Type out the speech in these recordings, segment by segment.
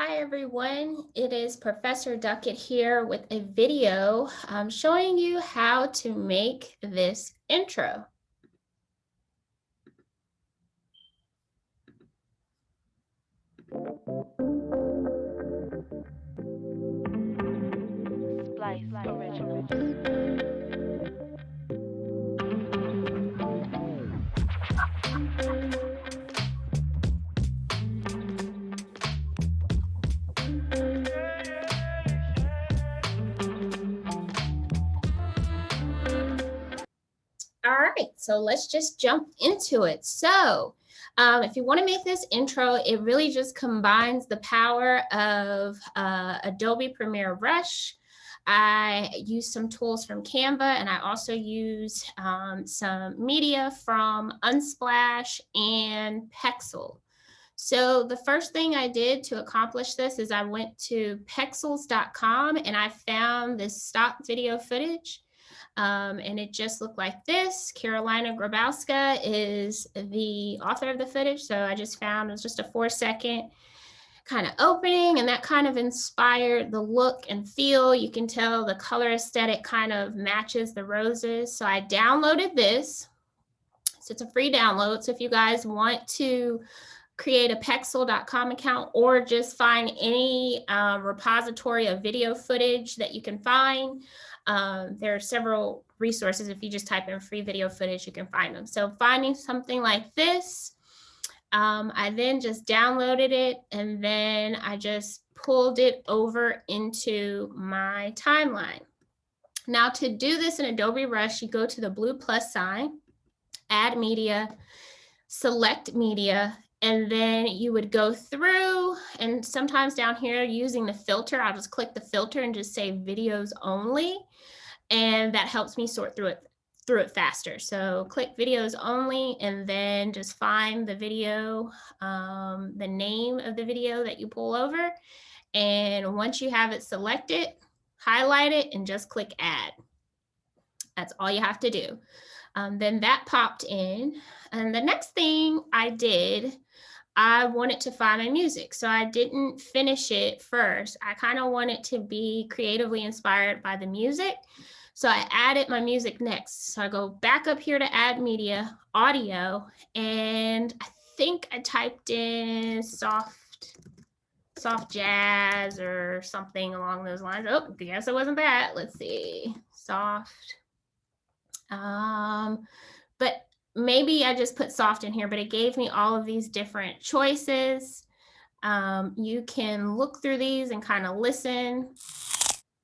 Hi everyone, it is Professor Duckett here with a video showing you how to make this intro. Splice Originals. All right, so let's just jump into it. So if you want to make this intro, it really just combines the power of Adobe Premiere Rush. I use some tools from Canva, and I also use some media from Unsplash and Pexel. So the first thing I did to accomplish this is I went to pexels.com and I found this stock video footage. And it just looked like this. Carolina Grabowska is the author of the footage. So I just found it was just a 4-second kind of opening, and that kind of inspired the look and feel. You can tell the color aesthetic kind of matches the roses. So I downloaded this. So it's a free download. So if you guys want to create a pexel.com account or just find any repository of video footage that you can find. There are several resources. If you just type in free video footage, you can find them. So finding something like this, I then just downloaded it and then I just pulled it over into my timeline. Now to do this in Adobe Rush, you go to the blue plus sign, add media, select media, and then you would go through, and sometimes down here using the filter, I'll just click the filter and just say videos only. And that helps me sort through it faster. So click videos only, and then just find the video, the name of the video that you pull over. And once you have it selected, highlight it and just click add. That's all you have to do. Then that popped in. And the next thing I did, I wanted to find my music. So I didn't finish it first. I kind of wanted to be creatively inspired by the music. So I added my music next. So I go back up here to add media, audio, and I think I typed in soft jazz or something along those lines. Oh, I guess it wasn't that. Let's see, soft. But maybe I just put soft in here, but it gave me all of these different choices. You can look through these and kind of listen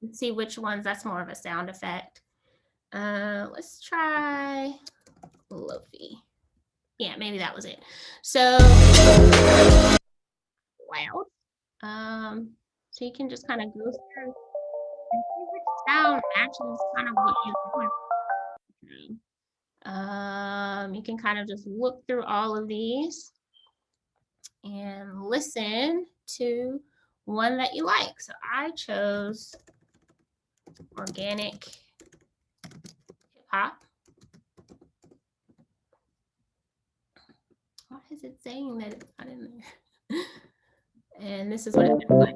and see which ones. That's more of a sound effect. Let's try Lofi. Yeah, maybe that was it. So loud. So you can just kind of go through and see which sound matches kind of what you're doing. You can kind of just look through all of these and listen to one that you like. So I chose organic hip hop. Why is it saying that it's not in there? And this is what it looks like.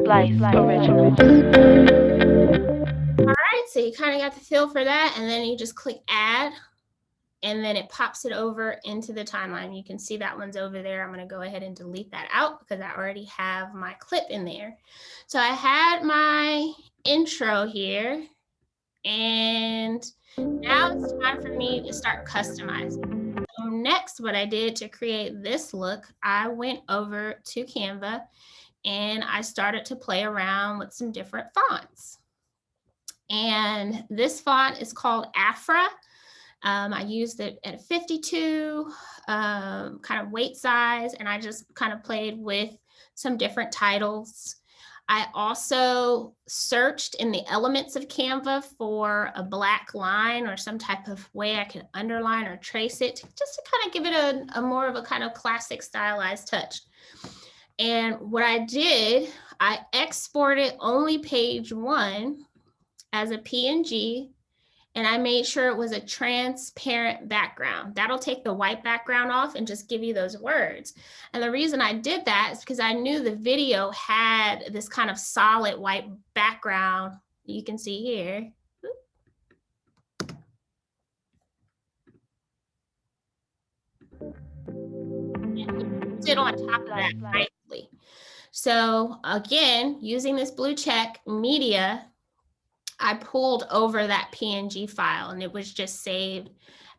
Splice Originals. All right, so you kind of got the feel for that, and then you just click add, and then it pops it over into the timeline. You can see that one's over there. I'm going to go ahead and delete that out because I already have my clip in there. So I had my intro here, and now it's time for me to start customizing. So next, what I did to create this look, I went over to Canva and I started to play around with some different fonts. And this font is called Afra. I used it at a 52 kind of weight size, and I just kind of played with some different titles. I also searched in the elements of Canva for a black line or some type of way I could underline or trace it, just to kind of give it a more of a kind of classic stylized touch. And what I did, I exported only page 1 as a PNG, and I made sure it was a transparent background. That'll take the white background off and just give you those words. And the reason I did that is because I knew the video had this kind of solid white background you can see here. Sit on top of that nicely. So again, using this blue check media, I pulled over that PNG file and it was just saved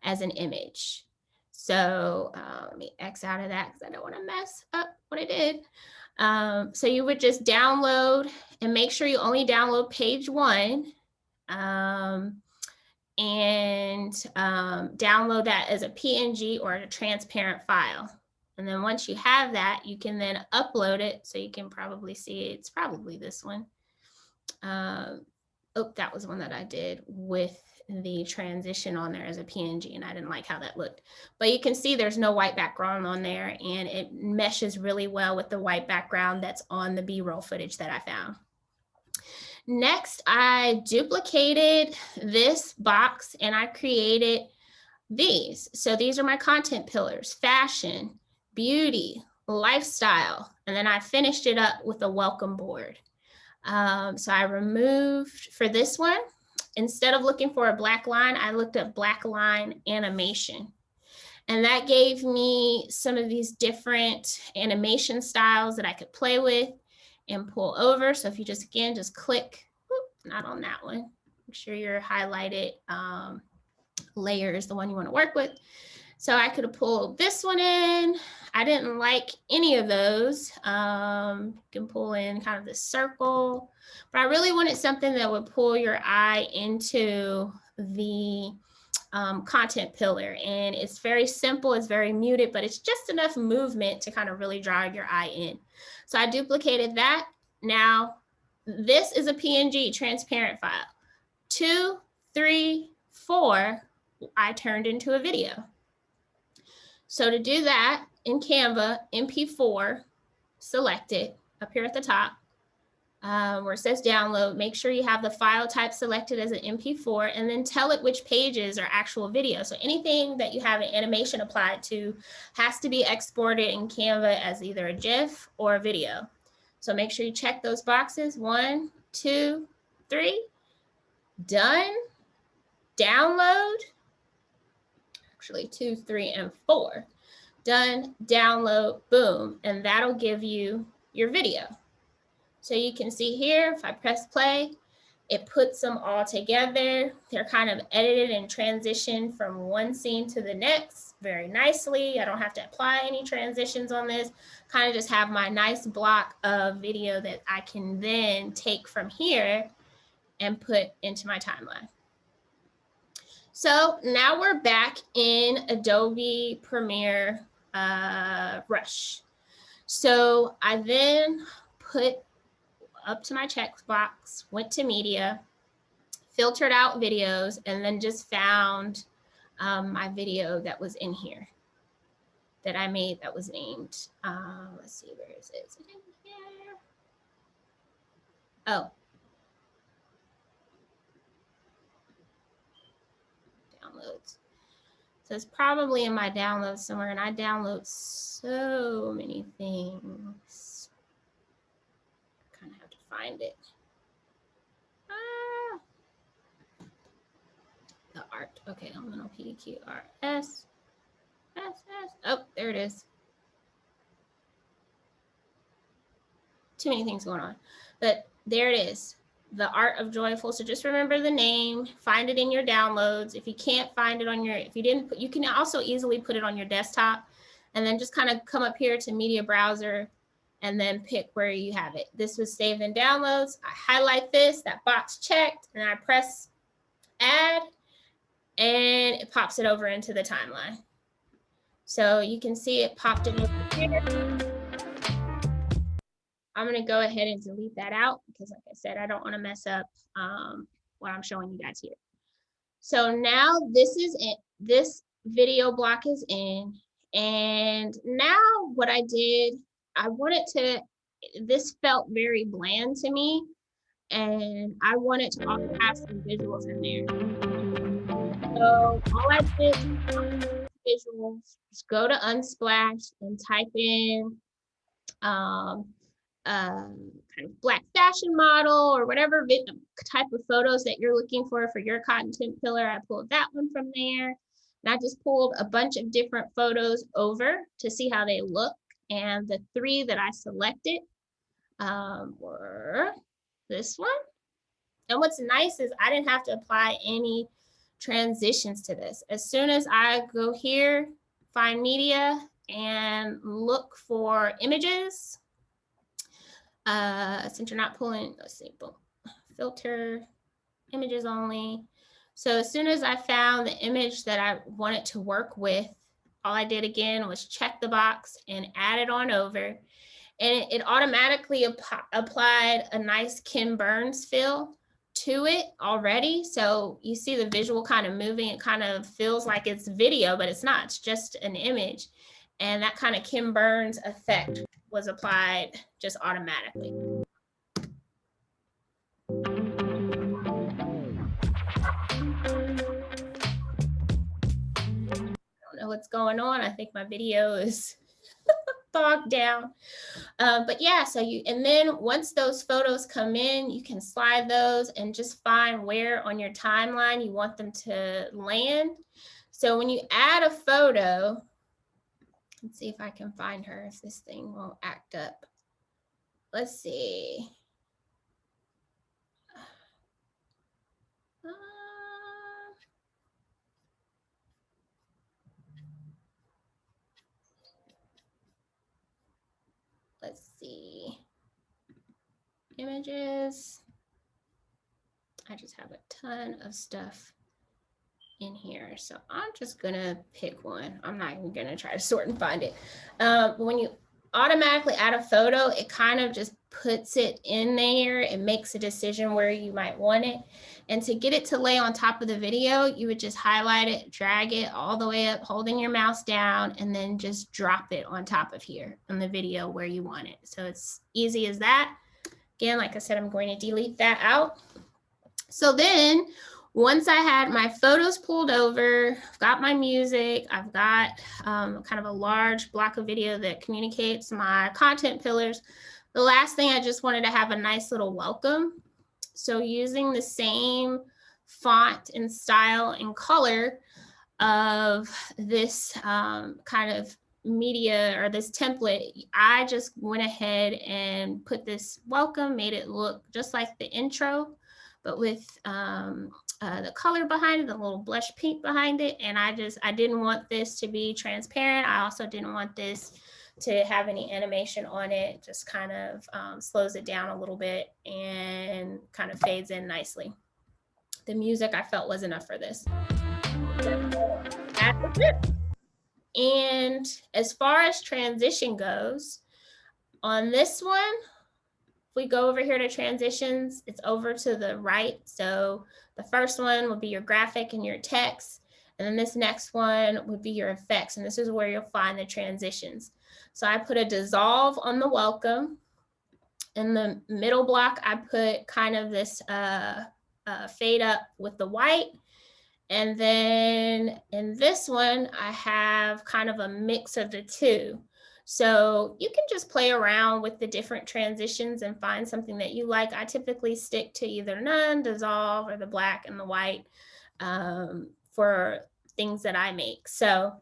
as an image. So let me X out of that because I don't want to mess up what I did. So you would just download and make sure you only download page 1 and download that as a PNG or a transparent file. And then once you have that, you can then upload it. So you can probably see it's probably this one. Oh, that was one that I did with the transition on there as a PNG, and I didn't like how that looked. But you can see there's no white background on there, and it meshes really well with the white background that's on the B-roll footage that I found. Next, I duplicated this box and I created these. So these are my content pillars: fashion, beauty, lifestyle, and then I finished it up with a welcome board. So I removed, for this one, instead of looking for a black line, I looked at black line animation. And that gave me some of these different animation styles that I could play with and pull over. So if you just, again, just click, whoop, not on that one, make sure your highlighted layer is the one you want to work with. So I could have pulled this one in. I didn't like any of those. You can pull in kind of this circle, but I really wanted something that would pull your eye into the content pillar. And it's very simple, it's very muted, but it's just enough movement to kind of really draw your eye in. So I duplicated that. Now, this is a PNG transparent file. 2, 3, 4, I turned into a video. So to do that, in Canva, MP4, select it up here at the top where it says download. Make sure you have the file type selected as an MP4, and then tell it which pages are actual video. So anything that you have an animation applied to has to be exported in Canva as either a GIF or a video. So make sure you check those boxes. 1, 2, 3. Done. Download. Actually 2, 3, and 4. Done, download, boom, and that'll give you your video. So you can see here, if I press play, it puts them all together. They're kind of edited and transitioned from one scene to the next very nicely. I don't have to apply any transitions on this. Kind of just have my nice block of video that I can then take from here and put into my timeline. So now we're back in Adobe Premiere Rush. So I then put up to my checkbox, went to media, filtered out videos, and then just found my video that was in here that I made that was named. Let's see, where is it? Is it in here? Oh. Downloads. So it's probably in my downloads somewhere, and I download so many things. I kind of have to find it. The art. Okay, elemental PQRS. Oh, there it is. Too many things going on, but there it is. The Art of Joyful. So just remember the name, find it in your downloads. If you can't find it on your, if you didn't put, you can also easily put it on your desktop, and then just kind of come up here to media browser and then pick where you have it. This was saved in downloads. I highlight this, that box checked, and I press add, and it pops it over into the timeline. So you can see it popped it over here. I'm going to go ahead and delete that out because, like I said, I don't want to mess up what I'm showing you guys here. So now this is it. This video block is in. And now what I did, I wanted to, this felt very bland to me. And I wanted to also have some visuals in there. So all I did visuals, just go to Unsplash and type in um, kind of black fashion model or whatever type of photos that you're looking for your content pillar. I pulled that one from there. And I just pulled a bunch of different photos over to see how they look. And the 3 that I selected were this one. And what's nice is I didn't have to apply any transitions to this. As soon as I go here, find media, and look for images, since you're not pulling, let's see, boom, filter, images only. So as soon as I found the image that I wanted to work with, all I did again was check the box and add it on over. And it automatically applied a nice Ken Burns feel to it already. So you see the visual kind of moving. It kind of feels like it's video, but it's not. It's just an image. And that kind of Ken Burns effect was applied just automatically. I don't know what's going on. I think my video is bogged down. But yeah, so and then once those photos come in, you can slide those and just find where on your timeline you want them to land. So when you add a photo, let's see if I can find her, if this thing won't act up. Let's see. Let's see. Images. I just have a ton of stuff in here. So I'm just gonna pick one. I'm not even gonna try to sort and find it. But when you automatically add a photo, it kind of just puts it in there and makes a decision where you might want it. And to get it to lay on top of the video, you would just highlight it, drag it all the way up, holding your mouse down, and then just drop it on top of here on the video where you want it. So it's easy as that. Again, like I said, I'm going to delete that out. So then once I had my photos pulled over, I've got my music, I've got kind of a large block of video that communicates my content pillars. The last thing, I just wanted to have a nice little welcome. So using the same font and style and color of this kind of media or this template, I just went ahead and put this welcome, made it look just like the intro, but with the color behind it, the little blush pink behind it. And I didn't want this to be transparent. I also didn't want this to have any animation on it. It just kind of slows it down a little bit and kind of fades in nicely. The music I felt was enough for this. That's it. And as far as transition goes, on this one, if we go over here to transitions, it's over to the right. So the first one would be your graphic and your text. And then this next one would be your effects. And this is where you'll find the transitions. So I put a dissolve on the welcome. In the middle block, I put kind of this fade up with the white. And then in this one, I have kind of a mix of the two. So you can just play around with the different transitions and find something that you like. I typically stick to either none, dissolve, or the black and the white for things that I make. So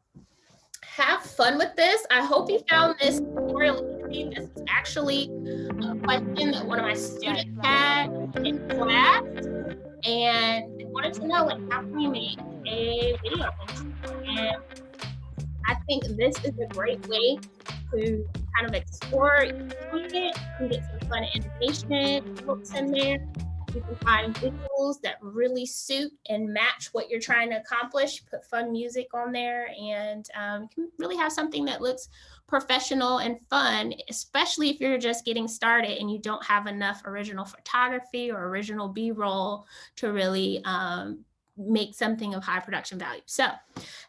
have fun with this. I hope you found this tutorial easy. This is actually a question that one of my students had in class, and they wanted to know, like, how can you make a video? And I think this is a great way to kind of explore it. You can get some fun animation hooks in there. You can find visuals that really suit and match what you're trying to accomplish. Put fun music on there, and you can really have something that looks professional and fun, especially if you're just getting started and you don't have enough original photography or original B-roll to really make something of high production value. So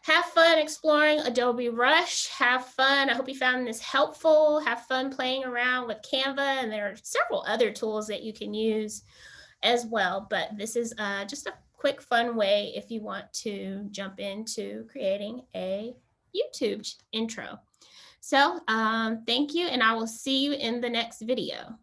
have fun exploring Adobe Rush. Have fun. I hope you found this helpful. Have fun playing around with Canva, and there are several other tools that you can use as well. But this is just a quick, fun way if you want to jump into creating a YouTube intro. So thank you, and I will see you in the next video.